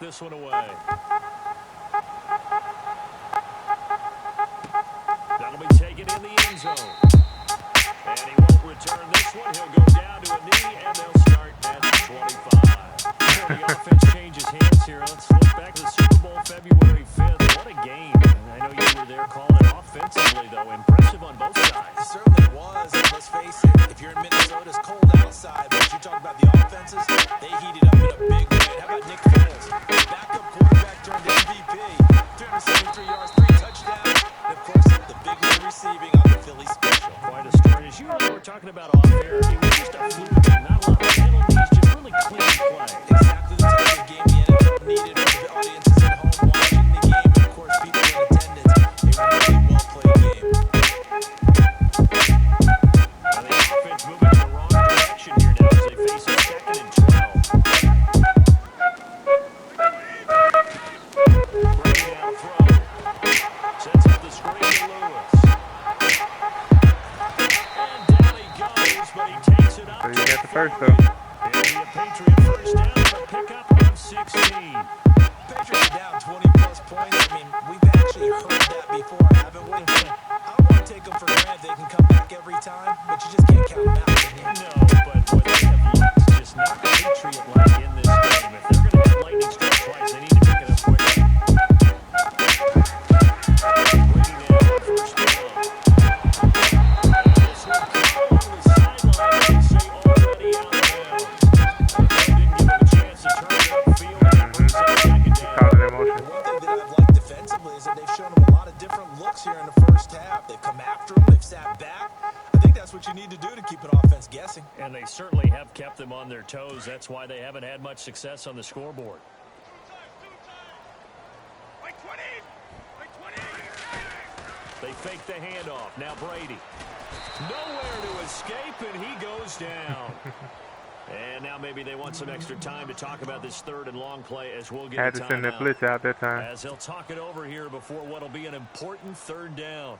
This one away. That'll be taken in the end zone. And he won't return this one. He'll go down to a knee, and they'll start at the 25. Before the offense changes hands here, let's look back to the Super Bowl February 5th. What a game. I know you were there calling it offensively, though. Impressive on both sides. It certainly was. And let's face it, if you're in Minnesota, it's cold outside. But you talk about the offenses, they heated up in a big way. How about Nick Foles? Backup quarterback turned MVP. 373 yards, 3 touchdowns. And, of course, the big man receiving on the Philly special. Quite a story. As you and I were talking about off air, it was just a fluke game. Not a lot of penalties, just really clean play. Exactly the type of game the NFL needed for the audiences at home watching the game. And, of course, people in attendance. A really well-played game. And the offense moving in the wrong direction here now as they face a 2nd and 12. Brady down throw. Sets up the screen to Lewis. And down he goes, but he takes it up. So you got the first, though. It'll be a Patriot first down and a pickup of 16. Patriots are down 20-plus points. I mean, we've actually heard that before, haven't we? I don't want to take them for granted. They can come back every time, but you just can't count them out. No, but what they have looked just not Patriot-like in this game. If they're going to have lightning strike twice, they need to pick it up quickly. Brady now on first down. This one caught along the sideline, they say already out of bounds. Didn't give him a chance to turn it upfield, and that brings up 2nd down. Caught it in motion. One thing that I've liked defensively is that they've shown them a lot of different looks here in the first half. They've come after them. They've sat back. I think that's what you need to do to keep an offense guessing. And they certainly have kept them on their toes. That's why they haven't had much success on the scoreboard. They fake the handoff. Now Brady. Nowhere to escape, and he goes down. And now maybe they want some extra time to talk about this 3rd and long play as we'll get Had a to send that timeout. blitz out that time. As they'll talk it over here before what will be an important 3rd down.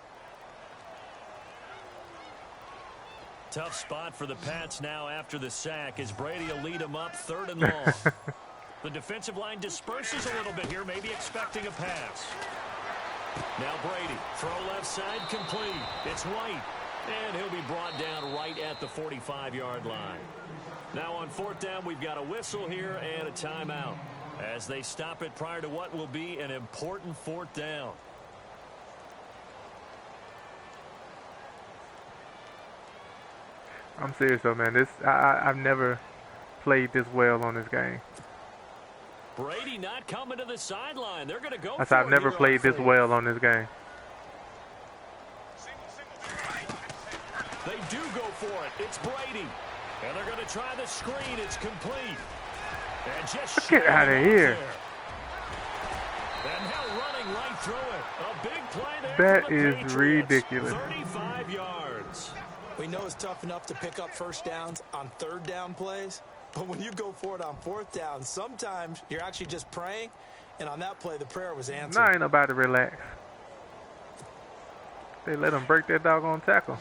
Tough spot for the Pats now after the sack as Brady will lead them up 3rd and long. The defensive line disperses a little bit here, maybe expecting a pass. Now Brady, throw left side, complete. It's White, and he'll be brought down right at the 45-yard line. Now on 4th down, we've got a whistle here and a timeout as they stop it prior to what will be an important 4th down. I'm serious though, man. I've never played this well on this game. Brady not coming to the sideline. They're going to go. I've never played this well on this game. They do go for it. It's Brady. And they're going to try the screen. It's complete. And just Get out of here. And now running right through it. A big play there. That for the is Patriots. ridiculous. 35 yards. We know it's tough enough to pick up first downs on 3rd down plays, but when you go for it on 4th down, sometimes you're actually just praying, and on that play, the prayer was answered. Nah, ain't nobody relax. They let him break that doggone tackle.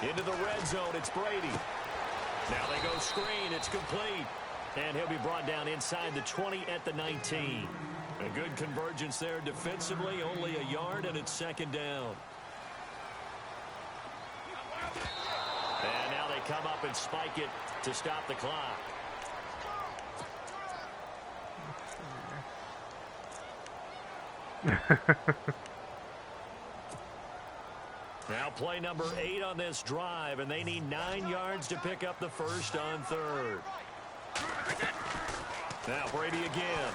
Into the red zone, it's Brady. Now they go screen, it's complete. And he'll be brought down inside the 20 at the 19. A good convergence there defensively, only a yard, and it's 2nd down. And now they come up and spike it to stop the clock. Now play number 8 on this drive, and they need 9 yards to pick up the first on 3rd. Now Brady again.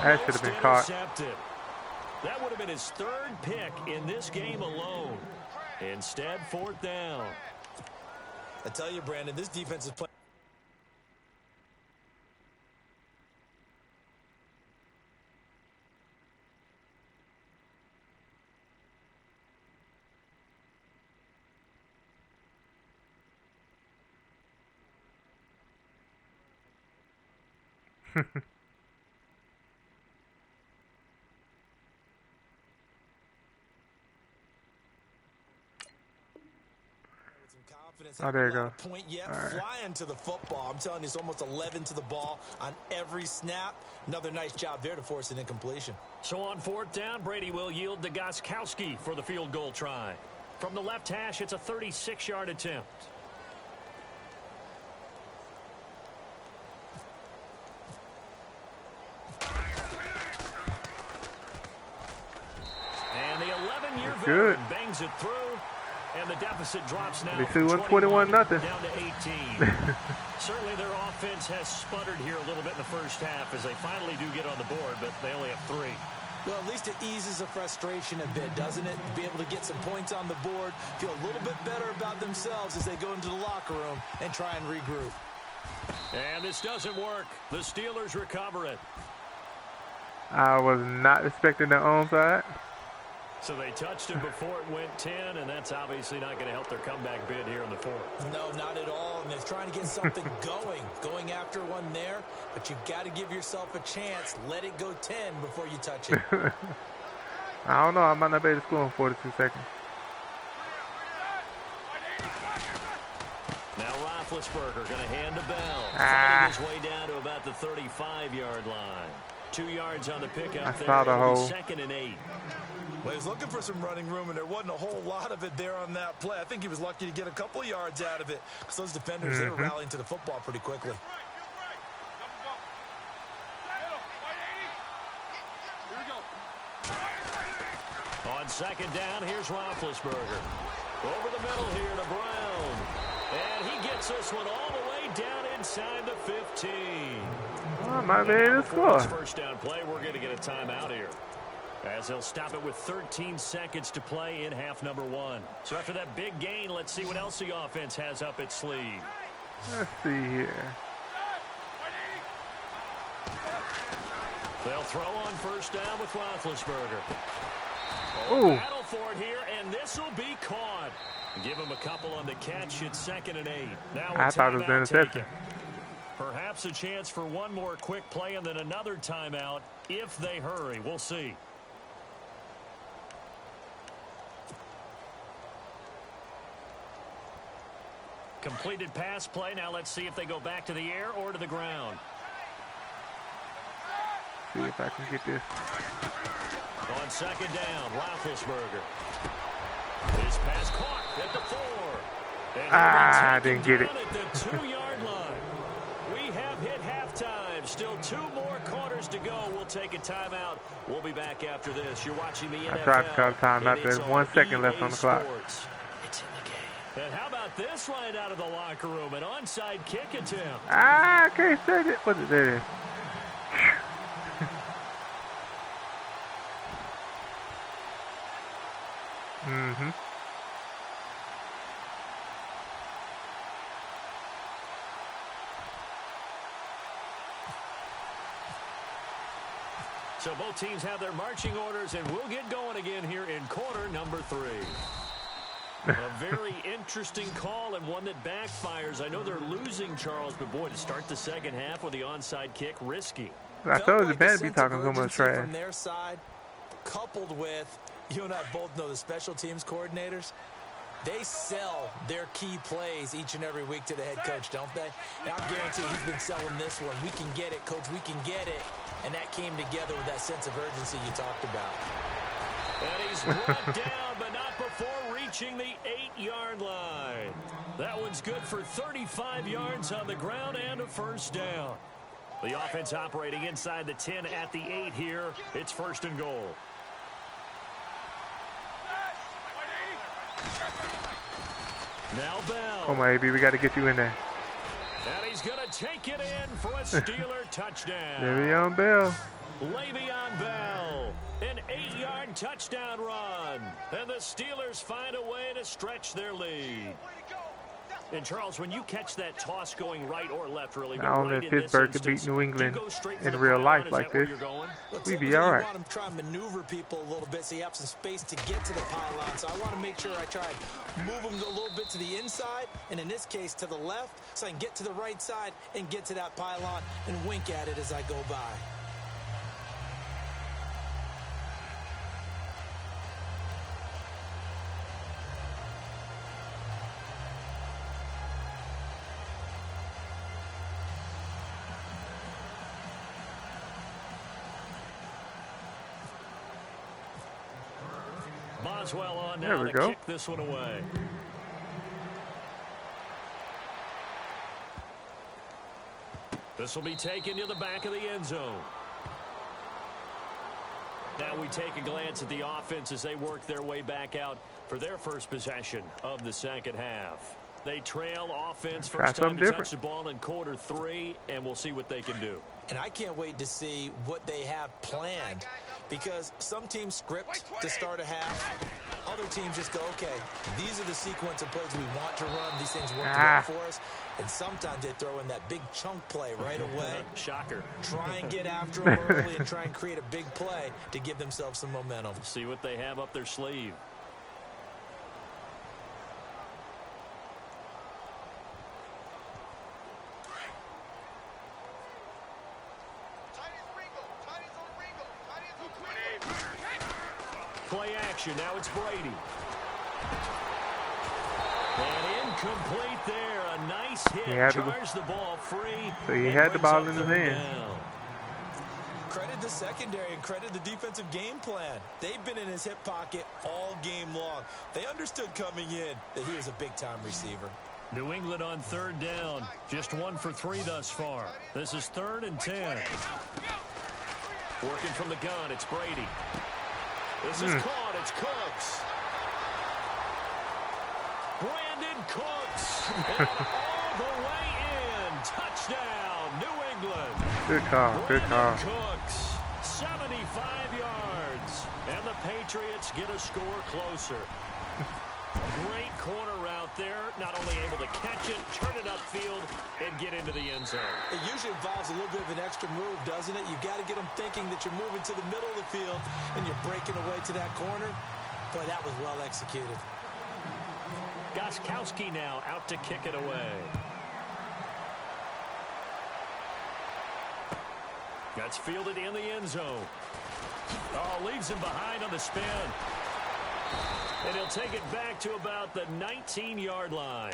That should have been caught. That would have been his 3rd pick in this game alone. Instead, 4th down. I tell you, Brandon, this defense is playing. confidence. Oh, there you Not go. a point yet. Right. Flying to the football. I'm telling you, it's almost 11 to the ball on every snap. Another nice job there to force an incompletion. So on fourth down, Brady will yield to Gostkowski for the field goal try. From the left hash, it's a 36-yard attempt. And the 11-year veteran bangs it through. And the deficit drops now from 21 down to 18. Certainly their offense has sputtered here a little bit in the first half as they finally do get on the board, but they only have 3. Well, at least it eases the frustration a bit, doesn't it? Be able to get some points on the board, feel a little bit better about themselves as they go into the locker room and try and regroup. And this doesn't work. The Steelers recover it. I was not expecting the onside. So they touched him before it went 10, and that's obviously not going to help their comeback bid here in the fourth. No, not at all. And they're trying to get something going after one there. But you've got to give yourself a chance. Let it go 10 before you touch it. I don't know. I might not be able to score in 42 seconds. Now Roethlisberger going to hand to Bell. Fighting his way down to about the 35-yard line. 2 yards on the pickup there. Saw the hole. 2nd and 8. Well, he was looking for some running room, and there wasn't a whole lot of it there on that play. I think he was lucky to get a couple of yards out of it because those defenders, they were rallying to the football pretty quickly. On 2nd down, here's Roethlisberger. Over the middle here to Brown. And he gets this one all the way down inside the 15. Oh, might be able to score. First down play, we're going to get a timeout here, as they'll stop it with 13 seconds to play in half number 1. So after that big gain, let's see what else the offense has up its sleeve. Let's see here. They'll throw on first down with Roethlisberger. Ooh. Battle for it here, and this will be caught. Give him a couple on the catch. It's 2nd and 8. Now I thought it was an interception. Perhaps a chance for one more quick play and then another timeout if they hurry. We'll see. Completed pass play. Now let's see if they go back to the air or to the ground. See if I can get this. On 2nd down, Roethlisberger. His pass caught at the 4. I didn't get it. At the 2-yard line. We have hit halftime. Still 2 more quarters to go. We'll take a timeout. We'll be back after this. You're watching the NFL. I tried to call timeout. There's 1 second left on the clock. It's in the game. And how about this right out of the locker room? An onside kick attempt. I can't say it. What's it there? Mm-hmm. So both teams have their marching orders, and we'll get going again here in quarter number 3. A very interesting call and one that backfires. I know they're losing, Charles, but boy, to start the second half with the onside kick, risky. I told you, Ben be talking so much trash. From their side, coupled with, you and I both know the special teams coordinators, they sell their key plays each and every week to the head coach, don't they? And I guarantee he's been selling this one. We can get it, coach, we can get it. And that came together with that sense of urgency you talked about. And he's brought down, but not before reaching the 8-yard line. That one's good for 35 yards on the ground and a first down. The offense operating inside the 10 at the 8 here. It's 1st and goal. Now Bell. Come on, AB, we got to get you in there. And he's going to take it in for a Steeler touchdown. Le'Veon Bell. Le'Veon Bell. An 8-yard touchdown run. And the Steelers find a way to stretch their lead. And, Charles, when you catch that toss going right or left, really, I don't know if Pittsburgh could beat New England in real life like this. We'd be all right. You want to try and maneuver people a little bit so you have some space to get to the pylon. So I want to make sure I try and move them a little bit to the inside, and in this case to the left, so I can get to the right side and get to that pylon and wink at it as I go by. Boswell on There now we to go. kick this one away. This will be taken to the back of the end zone. Now we take a glance at the offense as they work their way back out for their first possession of the second half. They trail offense first time to touch the ball in quarter 3, and we'll see what they can do. And I can't wait to see what they have planned, because some teams script to start a half. Other teams just go, okay, these are the sequence of plays we want to run. These things work well for us. And sometimes they throw in that big chunk play right away. Shocker. Try and get after them early and try and create a big play to give themselves some momentum. See what they have up their sleeve. Play action. Now it's Brady. And incomplete there. A nice hit. Charged the ball free. So he had the ball in his hand. Credit the secondary and credit the defensive game plan. They've been in his hip pocket all game long. They understood coming in that he was a big-time receiver. New England on 3rd down. Just 1 for 3 thus far. This is 3rd and 10. Working from the gun, it's Brady. This is caught. It's Cooks. Brandon Cooks. And all the way in. Touchdown, New England. Good call. Good call. Cooks, 75 yards. And the Patriots get a score closer. Great corner route there. Not only able to catch it, turn it upfield, and get into the end zone. It usually involves a little bit of an extra move, doesn't it? You've got to get them thinking that you're moving to the middle of the field and you're breaking away to that corner. Boy, that was well executed. Gostkowski now out to kick it away. That's fielded in the end zone. Oh, leaves him behind on the spin. And he'll take it back to about the 19-yard line.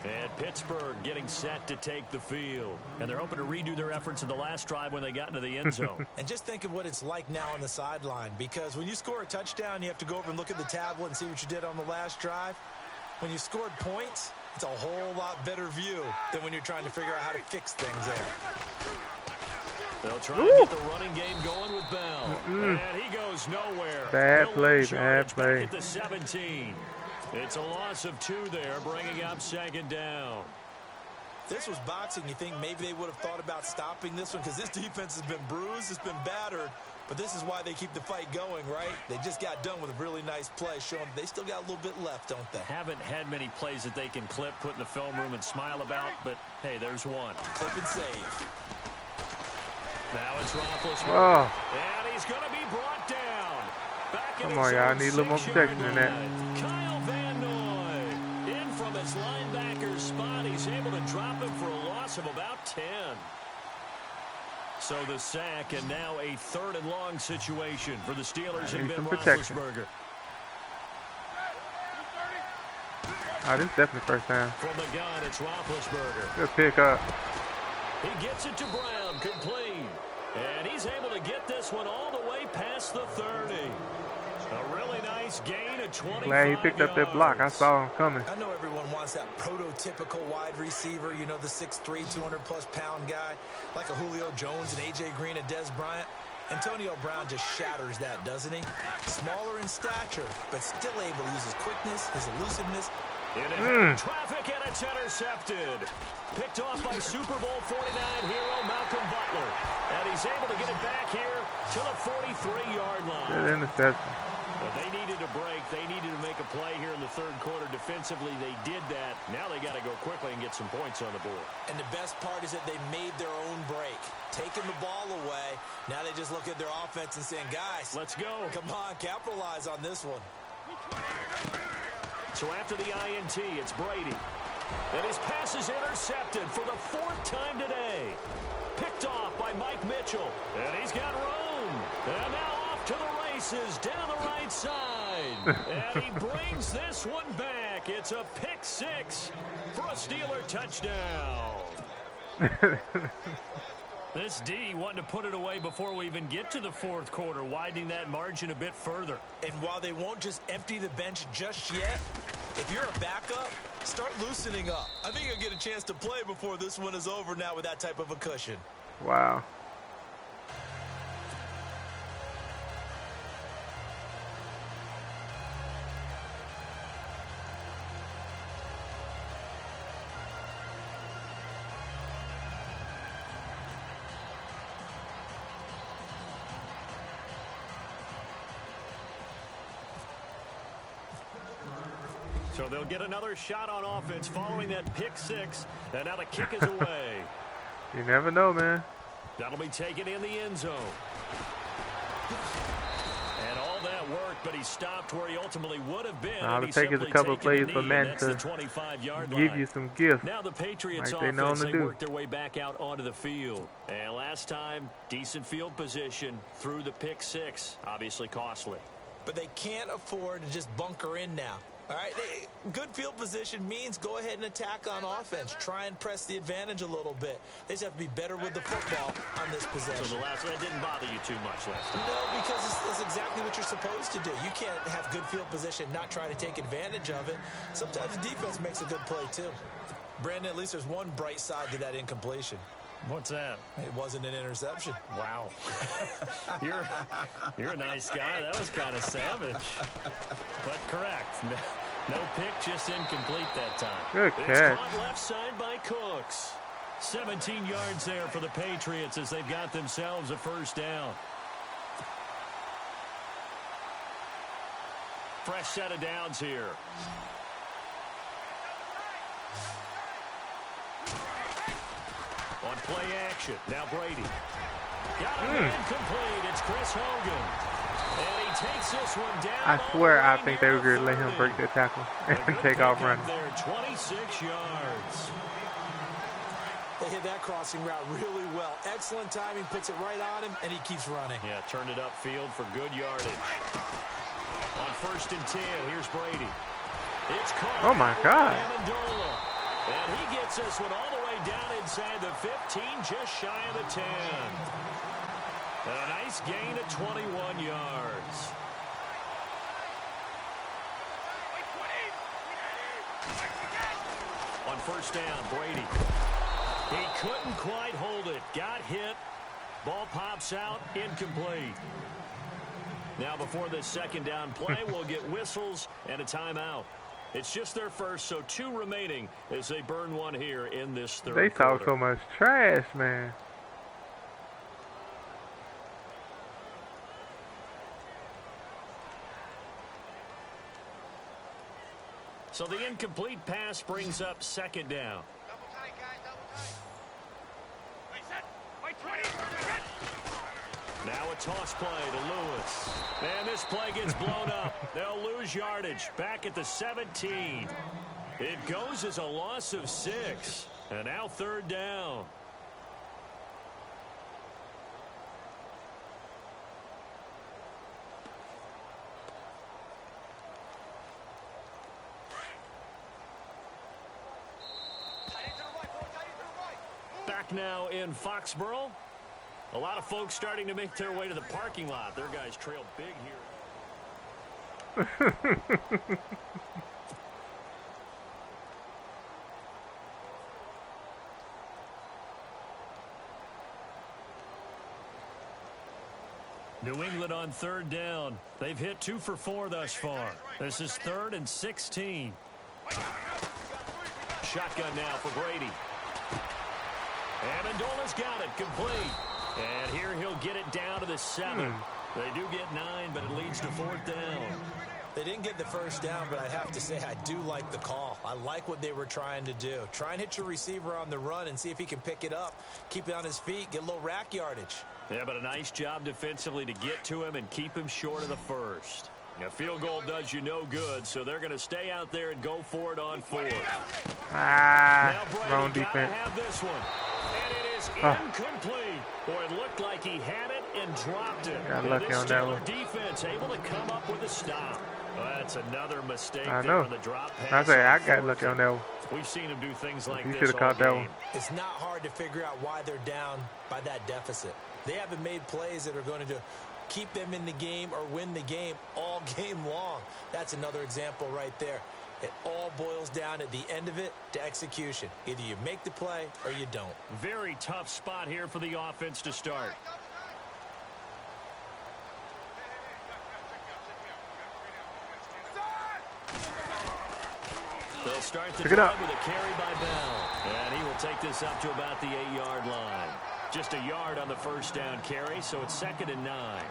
And Pittsburgh getting set to take the field. And they're hoping to redo their efforts in the last drive when they got into the end zone. And just think of what it's like now on the sideline. Because when you score a touchdown, you have to go over and look at the tablet and see what you did on the last drive. When you scored points, it's a whole lot better view than when you're trying to figure out how to fix things there. They'll try to get the running game going with Bell. And he goes nowhere. Bad play, bad play. At the 17. It's a loss of 2 there, bringing up 2nd down. This was boxing. You think maybe they would have thought about stopping this one, because this defense has been bruised, it's been battered. But this is why they keep the fight going, right? They just got done with a really nice play, showing they still got a little bit left, don't they? Haven't had many plays that they can clip, put in the film room, and smile about, but hey, there's one. Clip and save. Now it's Roethlisberger. Oh. And he's going to be brought down. Back Come on, y'all. I need a little more protection than that. Kyle Van Noy in from his linebacker spot. He's able to drop him for a loss of about 10. So the sack, and now a 3rd and long situation for the Steelers and Ben Roethlisberger. Oh, this is definitely first down. From the gun, it's Roethlisberger. Good pick up. He gets it to Brown, complete. And he's able to get this one all the way past the 30. A really nice gain of 25 Glad he picked up that block. I saw him coming. I know everyone wants that prototypical wide receiver, you know, the 6'3", 200-plus-pound guy, like a Julio Jones and A.J. Green and Des Bryant. Antonio Brown just shatters that, doesn't he? Smaller in stature, but still able to use his quickness, his elusiveness. Traffic, and it's intercepted. Picked off by Super Bowl 49 hero Malcolm Butler. And he's able to get it back here to the 43-yard line. Good interception. Well, they needed a break. They needed to make a play here in the 3rd quarter. Defensively, they did that. Now they got to go quickly and get some points on the board. And the best part is that they made their own break. Taking the ball away. Now they just look at their offense and saying, guys, let's go. Come on, capitalize on this one. So after the INT, it's Brady. And his pass is intercepted for the 4th time today. Picked off by Mike Mitchell. And he's got room. And now off to the races down the right side. And he brings this one back. It's a pick 6 for a Steeler touchdown. This D wanting to put it away before we even get to the fourth quarter, widening that margin a bit further. And while they won't just empty the bench just yet, if you're a backup, start loosening up. I think you'll get a chance to play before this one is over now with that type of a cushion. Wow. So they'll get another shot on offense following that pick six. And now the kick is away. You never know, man. That'll be taken in the end zone. And all that work, but he stopped where he ultimately would have been. All it takes is a couple of plays for men to give you some gifts. Now the Patriots like offense, they work their way back out onto the field. And last time, decent field position through the pick six. Obviously costly. But they can't afford to just bunker in now. All right, good field position means go ahead and attack on offense. Try and press the advantage a little bit. They just have to be better with the football on this possession. So the last one didn't bother you too much last time? No, because that's exactly what you're supposed to do. You can't have good field position, not try to take advantage of it. Sometimes the defense makes a good play, too. Brandon, at least there's one bright side to that incompletion. What's that? It wasn't an interception. Wow. You're a nice guy. That was kind of savage. But correct. No pick, just incomplete that time. Good It's catch. caught left side by Cooks. 17 yards there for the Patriots as they've got themselves a first down. Fresh set of downs here. On play action. Now Brady. Got it incomplete. It's Chris Hogan. And he takes this one down. I swear I think they were going to let him break their tackle and take off running. There, 26 yards. They hit that crossing route really well. Excellent timing, puts it right on him, and he keeps running. Yeah, turned it upfield for good yardage. On 1st and 10, here's Brady. It's caught. Oh, my God. Amendola. And he gets this one all the way down inside the 15, just shy of the 10. And a nice gain of 21 yards. On 1st down, Brady. He couldn't quite hold it. Got hit. Ball pops out. Incomplete. Now before this second down play, we'll get whistles and a timeout. It's just their first, so 2 remaining as they burn one here in this third They quarter. talk so much trash, man. So the incomplete pass brings up second down. Now a toss play to Lewis. And this play gets blown up. They'll lose yardage. Back at the 17. It goes as a loss of 6. And now 3rd down. Back now in Foxborough. A lot of folks starting to make their way to the parking lot. Their guys trail big here. New England on 3rd down. They've hit 2 for 4 thus far. This is 3rd and 16. Shotgun now for Brady. Amendola's got it complete. And here he'll get it down to the 7. They do get 9, but it leads to 4th down. They didn't get the first down, but I have to say I do like the call. I like what they were trying to do. Try and hit your receiver on the run and see if he can pick it up. Keep it on his feet, get a little rack yardage. Yeah, but a nice job defensively to get to him and keep him short of the first. A field goal does you no good, so they're going to stay out there and go for it on 4th. Ah, Now Brady wrong gotta defense. have this one. And it is incomplete. Boy, it looked like he had it and dropped it. Got And lucky this on that Steeler one. defense able to come up with a stop. Well, that's another mistake I there know. on the drop pass. I say I got on lucky fourth. on that one. We've seen him do things like He this should have all caught that one. game. It's not hard to figure out why they're down by that deficit. They haven't made plays that are going to keep them in the game or win the game all game long. That's another example right there. It all boils down at the end of it to execution. Either you make the play or you don't. Very tough spot here for the offense to start. They'll start the drive with a carry by Bell. And he will take this up to about the 8-yard line. Just a yard on the first down carry, so it's 2nd and 9.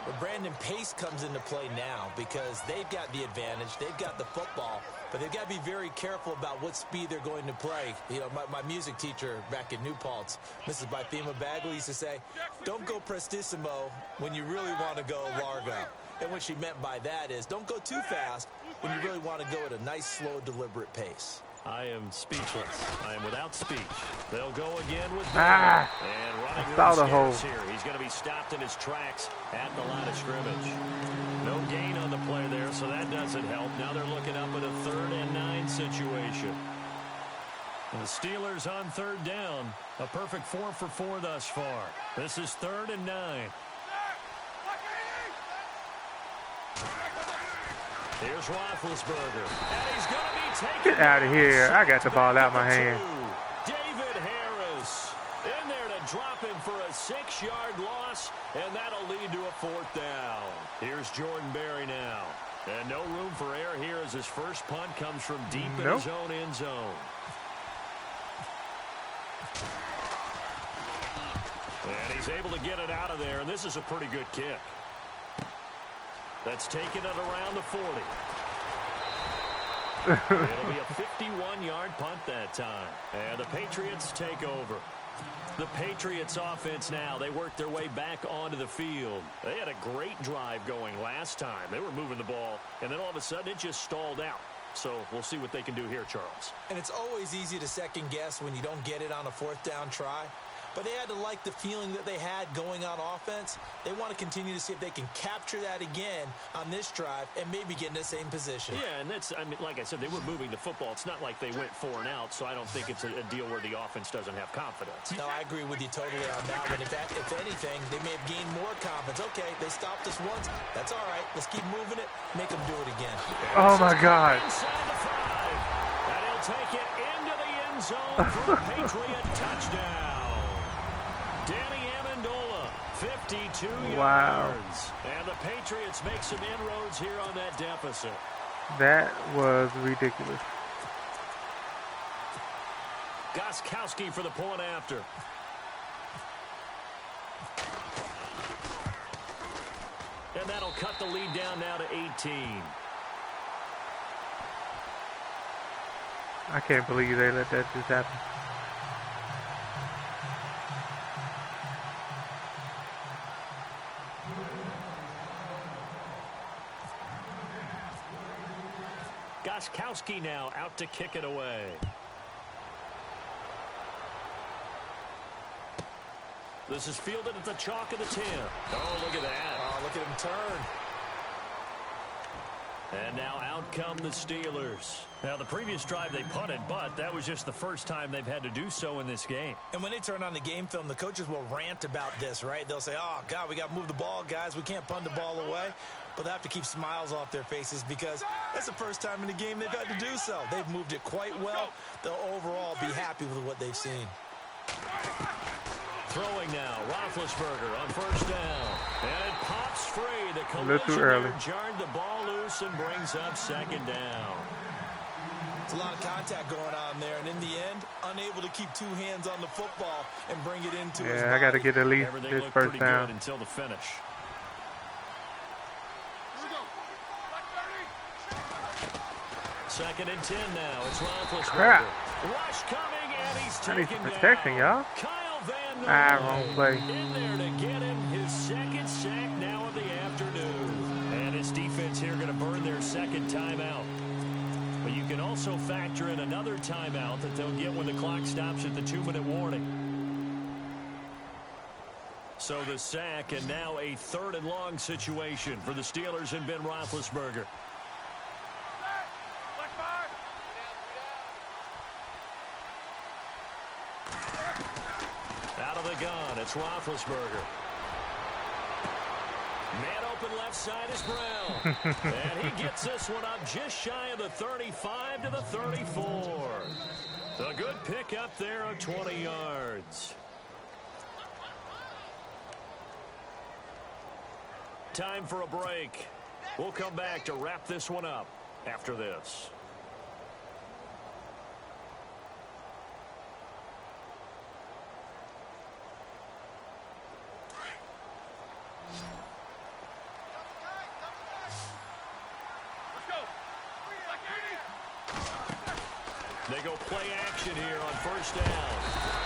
But Brandon, pace comes into play now because they've got the advantage. They've got the football, but they've got to be very careful about what speed they're going to play. You know, my music teacher back in New Paltz, Mrs. Bythema Bagley, used to say, don't go prestissimo when you really want to go largo. And what she meant by that is don't go too fast when you really want to go at a nice, slow, deliberate pace. I am speechless. I am without speech. They'll go again with and running saw the hole here. He's going to be stopped in his tracks at the line of scrimmage. No gain on the play there, so that doesn't help. Now they're looking up at a 3rd and 9 situation. And the Steelers on 3rd down. A perfect 4 for 4 thus far. This is 3rd and 9. Here's Roethlisberger, and he's going to be taken. Get out of here. I got the ball out my hand. David Harris in there to drop him for a 6-yard loss, and that'll lead to a 4th down. Here's Jordan Berry now. And no room for error here as his first punt comes from deep in his own end zone. And he's able to get it out of there, and this is a pretty good kick. That's taking it around the 40. It'll be a 51-yard punt that time. And the Patriots take over. The Patriots offense now, they work their way back onto the field. They had a great drive going last time. They were moving the ball, and then all of a sudden it just stalled out. So we'll see what they can do here, Charles. And it's always easy to second guess when you don't get it on a 4th down try. But they had to like the feeling that they had going on offense. They want to continue to see if they can capture that again on this drive and maybe get in the same position. Yeah, and that's, I mean, like I said, they were moving the football. It's not like they went 4 and out, so I don't think it's a deal where the offense doesn't have confidence. No, I agree with you totally on that one. If anything, they may have gained more confidence. Okay, they stopped us once. That's all right. Let's keep moving it. Make them do it again. Oh, my God. Inside the 5. And he'll take it into the end zone for a Patriot touchdown. Danny Amendola, 52 yards. And the Patriots make some inroads here on that deficit. That was ridiculous. Gostkowski for the point after. And that'll cut the lead down now to 18. I can't believe they let that just happen. Gostkowski now out to kick it away. This is fielded at the chalk of the 10. Oh, look at that. Oh, look at him turn. And now out come the Steelers. Now, the previous drive they punted, but that was just the first time they've had to do so in this game. And when they turn on the game film, the coaches will rant about this, right? They'll say, oh, God, we got to move the ball, guys. We can't punt the ball away. But they have to keep smiles off their faces because that's the first time in the game they've had to do so. They've moved it quite well. They'll overall be happy with what they've seen. Throwing now, Roethlisberger on first down. And it pops free. The A little too early. jarred the ball loose and brings up 2nd down. It's a lot of contact going on there, and in the end, unable to keep 2 hands on the football and bring it into his body. Yeah, I got to get at least Everything this looked first pretty down. good until the finish. Second and 10 now. It's Roethlisberger. Crap. Rush coming, and he's I need taken some protection, down. y'all. Kyle Van Wrong play. in there to get him his 2nd sack now of the afternoon. And his defense here going to burn their 2nd timeout. But you can also factor in another timeout that they'll get when the clock stops at the 2-minute warning. So the sack, and now a 3rd and long situation for the Steelers and Ben Roethlisberger. the gun. It's Roethlisberger. Man open left side is Brown. And he gets this one up just shy of the 35 to the 34. A good pick up there of 20 yards. Time for a break. We'll come back to wrap this one up after this. They go play action here on first down.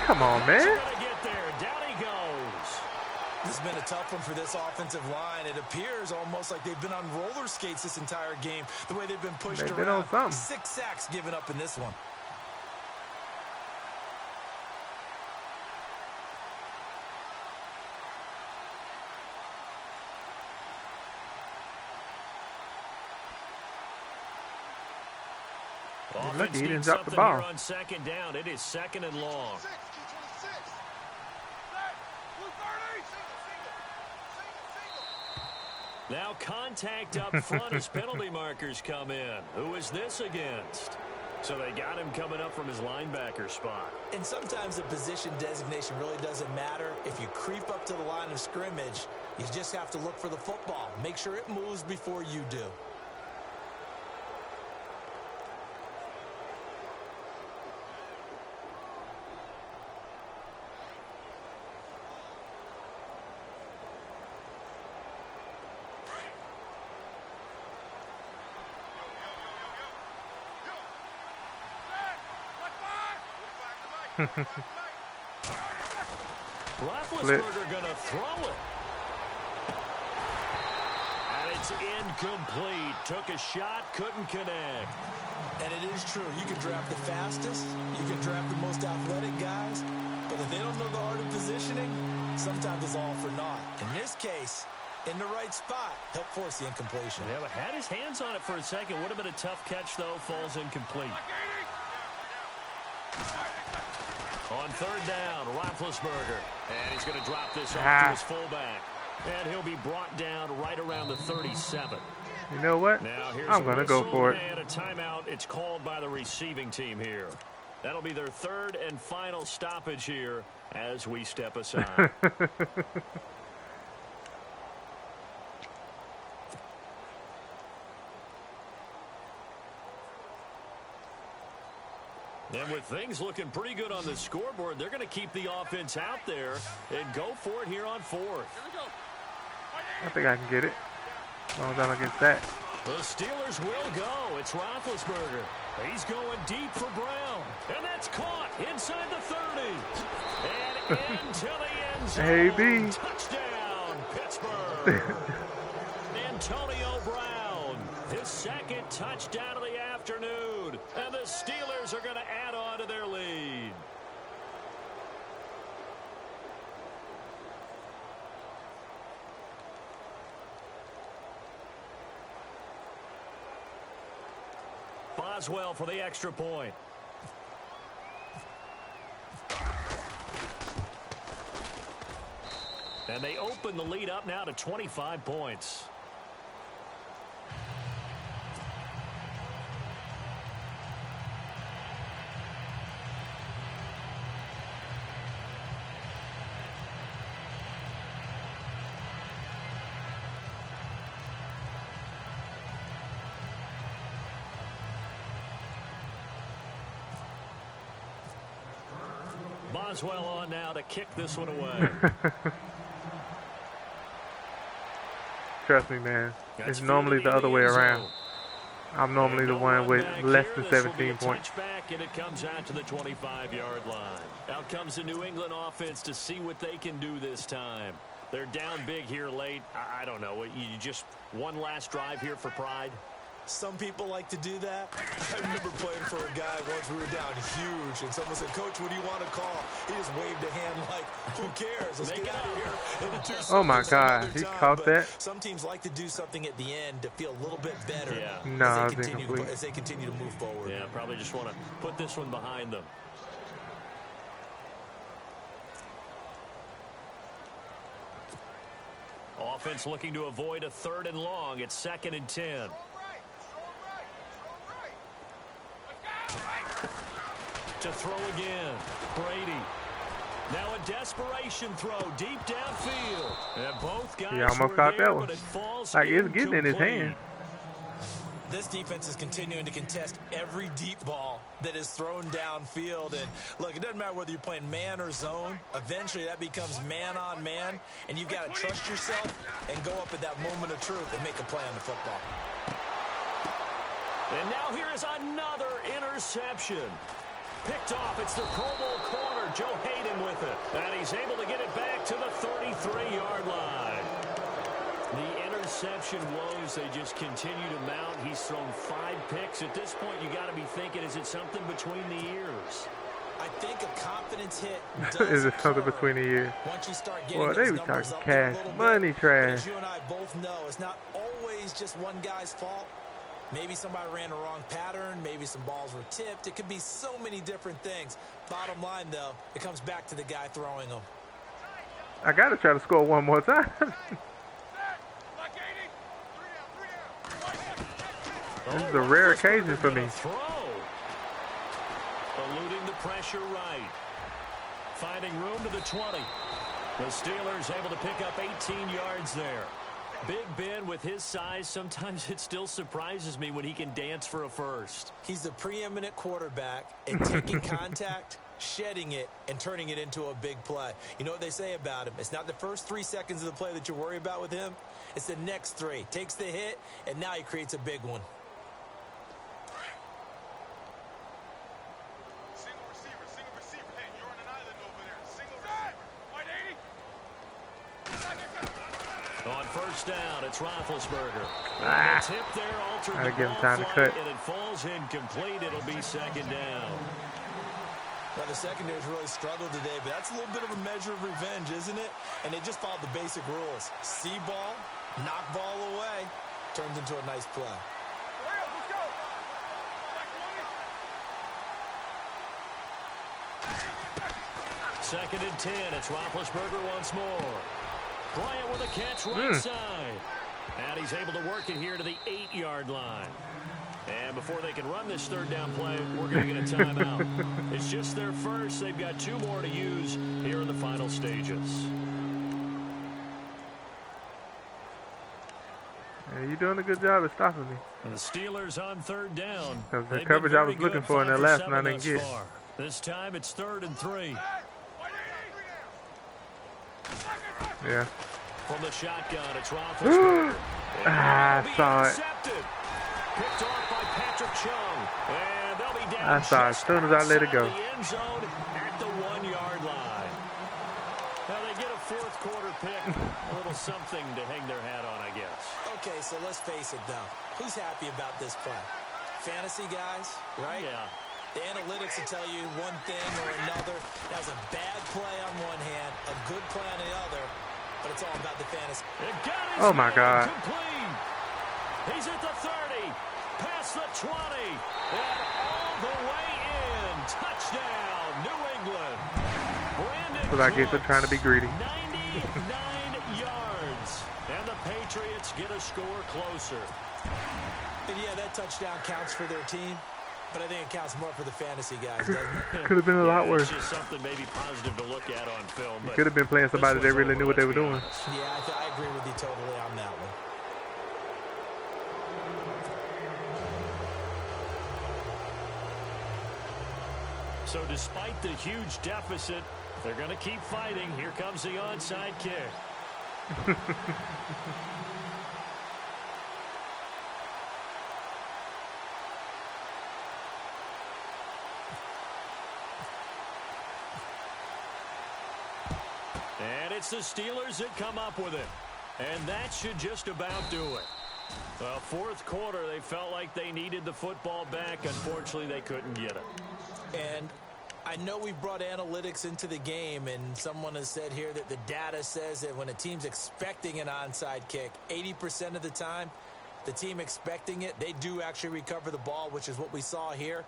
Come on, man. Get there. Down he goes. This has been a tough one for this offensive line. It appears almost like they've been on roller skates this entire game, the way they've been pushed They've around. been on something. 6 sacks given up in this one. Lucky he didn't drop the ball. On second down, it is 2nd and long. Now contact up front as penalty markers come in. Who is this against? So they got him coming up from his linebacker spot. And sometimes the position designation really doesn't matter. If you creep up to the line of scrimmage, you just have to look for the football. Make sure it moves before you do. Roethlisberger gonna throw it. And it's incomplete. Took a shot, couldn't connect. And it is true. You can draft the fastest. You can draft the most athletic guys. But if they don't know the art of positioning, sometimes it's all for naught. In this case, in the right spot, help force the incompletion. Yeah, but had his hands on it for a second. Would have been a tough catch, though. Falls incomplete. On third down, Roethlisberger. And he's going to drop this off to his fullback. And he'll be brought down right around the 37. You know what? Now, I'm going to go for it. And a timeout. It's called by the receiving team here. That'll be their 3rd and final stoppage here as we step aside. And with things looking pretty good on the scoreboard, they're going to keep the offense out there and go for it here on 4th. I think I can get it. As long as I don't get that. The Steelers will go. It's Roethlisberger. He's going deep for Brown. And that's caught inside the 30. And into the end zone. Hey, B. Touchdown, Pittsburgh. Antonio Brown, his 2nd touchdown of the afternoon. And the Steelers are going to add on to their lead. Boswell for the extra point. And they open the lead up now to 25 points. Boswell on now to kick this one away. Trust me, man. It's normally the other way around. I'm normally the one with less than 17 points. And it comes out to the 25-yard line. Out comes the New England offense to see what they can do this time. They're down big here late. I don't know. You just one last drive here for pride? Some people like to do that. I remember playing for a guy once we were down huge, and someone said, "Coach, what do you want to call?" He just waved a hand like, "Who cares? Let's get out of here." Oh my God, he caught that. Some teams like to do something at the end to feel a little bit better as they continue to move forward. Yeah, probably just want to put this one behind them. Offense looking to avoid a 3rd and long. It's 2nd and 10. To throw again. Brady. Now a desperation throw deep downfield. And both guys he almost caught that one. Like, it's getting in his hand. This defense is continuing to contest every deep ball that is thrown downfield. And look, it doesn't matter whether you're playing man or zone. Eventually that becomes man on man, and you've got to trust yourself and go up at that moment of truth and make a play on the football. And now here is another interception. Picked off. It's the Pro Bowl corner, Joe Hayden, with it. And he's able to get it back to the 33-yard line. The interception woes, they just continue to mount. He's thrown 5 picks. At this point, you got to be thinking, is it something between the ears? I think a confidence hit Is it something between the ears? Once you start getting Well, they be talking cash money trash. As you and I both know, it's not always just one guy's fault. Maybe somebody ran the wrong pattern. Maybe some balls were tipped. It could be so many different things. Bottom line, though, it comes back to the guy throwing them. I got to try to score one more time. This is a rare occasion for me. Eluding the pressure right. Finding room to the 20. The Steelers able to pick up 18 yards there. Big Ben with his size, sometimes it still surprises me when he can dance for a first. He's the preeminent quarterback at taking contact, shedding it, and turning it into a big play. You know what they say about him? It's not the first 3 seconds of the play that you worry about with him. It's the next 3. Takes the hit, and now he creates a big one. Single receiver. Hey, you're on an island over there. Single receiver. 180. On first down, it's Roethlisberger. Tip there, altered Gotta the give him ball time to flight, cut. and it falls incomplete. It'll be 2nd down. Well, the secondary's really struggled today, but that's a little bit of a measure of revenge, isn't it? And they just followed the basic rules. See ball, knock ball away, turns into a nice play. Let's go. 2nd and 10. It's Roethlisberger once more. Bryant with a catch right side. And he's able to work it here to the 8-yard line. And before they can run this 3rd down play, we're going to get a timeout. It's just their first. They've got 2 more to use here in the final stages. Yeah, you're doing a good job of stopping me. The Steelers on 3rd down. Because the They've coverage been I very was looking good, for in 5 that last for one I 7 didn't thus get. far. This time it's 3rd and 3. Yeah. From the shotgun, it's Roethlisberger. I saw it. Picked off by Patrick Chung. And they'll be down I saw it as soon as I let it go. the end zone at the 1-yard line. Now they get a 4th quarter pick. A little something to hang their hat on, I guess. Okay, so let's face it, though. Who's happy about this play? Fantasy guys, right? Yeah. The analytics will tell you one thing or another. That was a bad play on one hand, a good play on the other, but it's all about the fantasy. Oh, my God. Complete. He's at the 30, past the 20, and all the way in. Touchdown, New England. Brandon So I guess they're trying to be greedy. 99 yards, and the Patriots get a score closer. And yeah, that touchdown counts for their team, but I think it counts more for the fantasy guys, doesn't it? Could have been a lot worse. It's just something maybe positive to look at on film. Could have been playing somebody that really knew what they were doing. Yeah, I agree with you totally on that one. So despite the huge deficit, they're going to keep fighting. Here comes the onside kick. And it's the Steelers that come up with it. And that should just about do it. Well, 4th quarter, they felt like they needed the football back. Unfortunately, they couldn't get it. And I know we brought analytics into the game, and someone has said here that the data says that when a team's expecting an onside kick, 80% of the time, the team expecting it, they do actually recover the ball, which is what we saw here.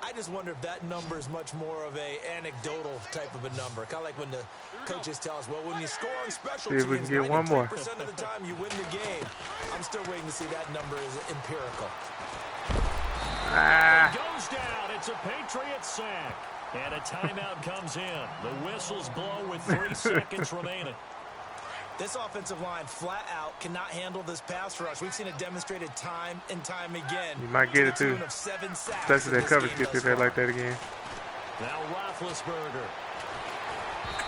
I just wonder if that number is much more of a anecdotal type of a number. Kind of like when the coaches tell us, well, when you score on special See if we teams, can get one more. 93% of the time you win the game. I'm still waiting to see that number is empirical. It goes down. It's a Patriots sack. And a timeout comes in. The whistles blow with 3 seconds remaining. This offensive line flat out cannot handle this pass rush. We've seen it demonstrated time and time again. You might get it too. Especially that coverage gets you there like that again. Now Roethlisberger.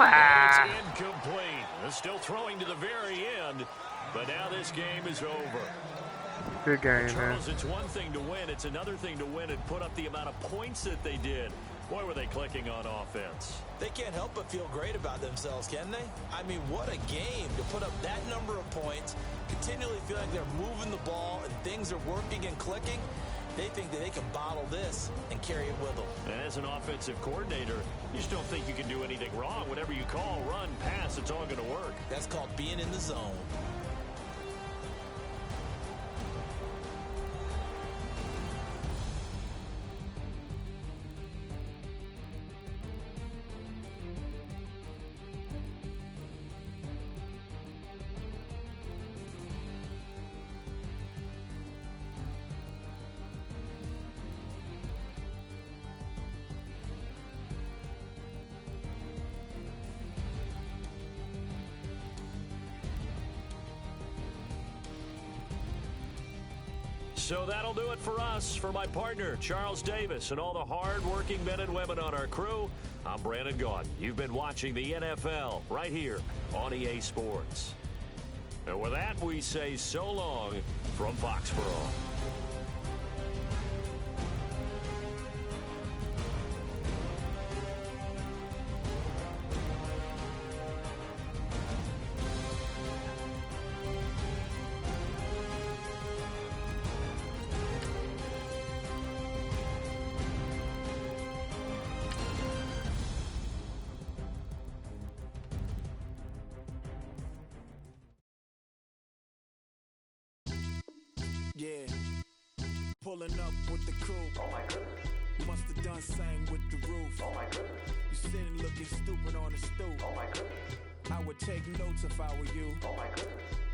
Ah. It's incomplete. They're still throwing to the very end. But now this game is over. Good game, Charles, man. it's one thing to win. It's another thing to win and put up the amount of points that they did. Boy, were they clicking on offense. They can't help but feel great about themselves, can they? I mean, what a game to put up that number of points, continually feel like they're moving the ball and things are working and clicking. They think that they can bottle this and carry it with them. And as an offensive coordinator, you just don't think you can do anything wrong. Whatever you call, run, pass, it's all going to work. That's called being in the zone. So that'll do it for us. For my partner, Charles Davis, and all the hard-working men and women on our crew, I'm Brandon Gaudin. You've been watching the NFL right here on EA Sports. And with that, we say so long from Foxborough. Yeah, pulling up with the crew. Oh my goodness. Must have done same with the roof. Oh my goodness. You sitting looking stupid on the stoop. Oh my goodness. I would take notes if I were you. Oh my goodness.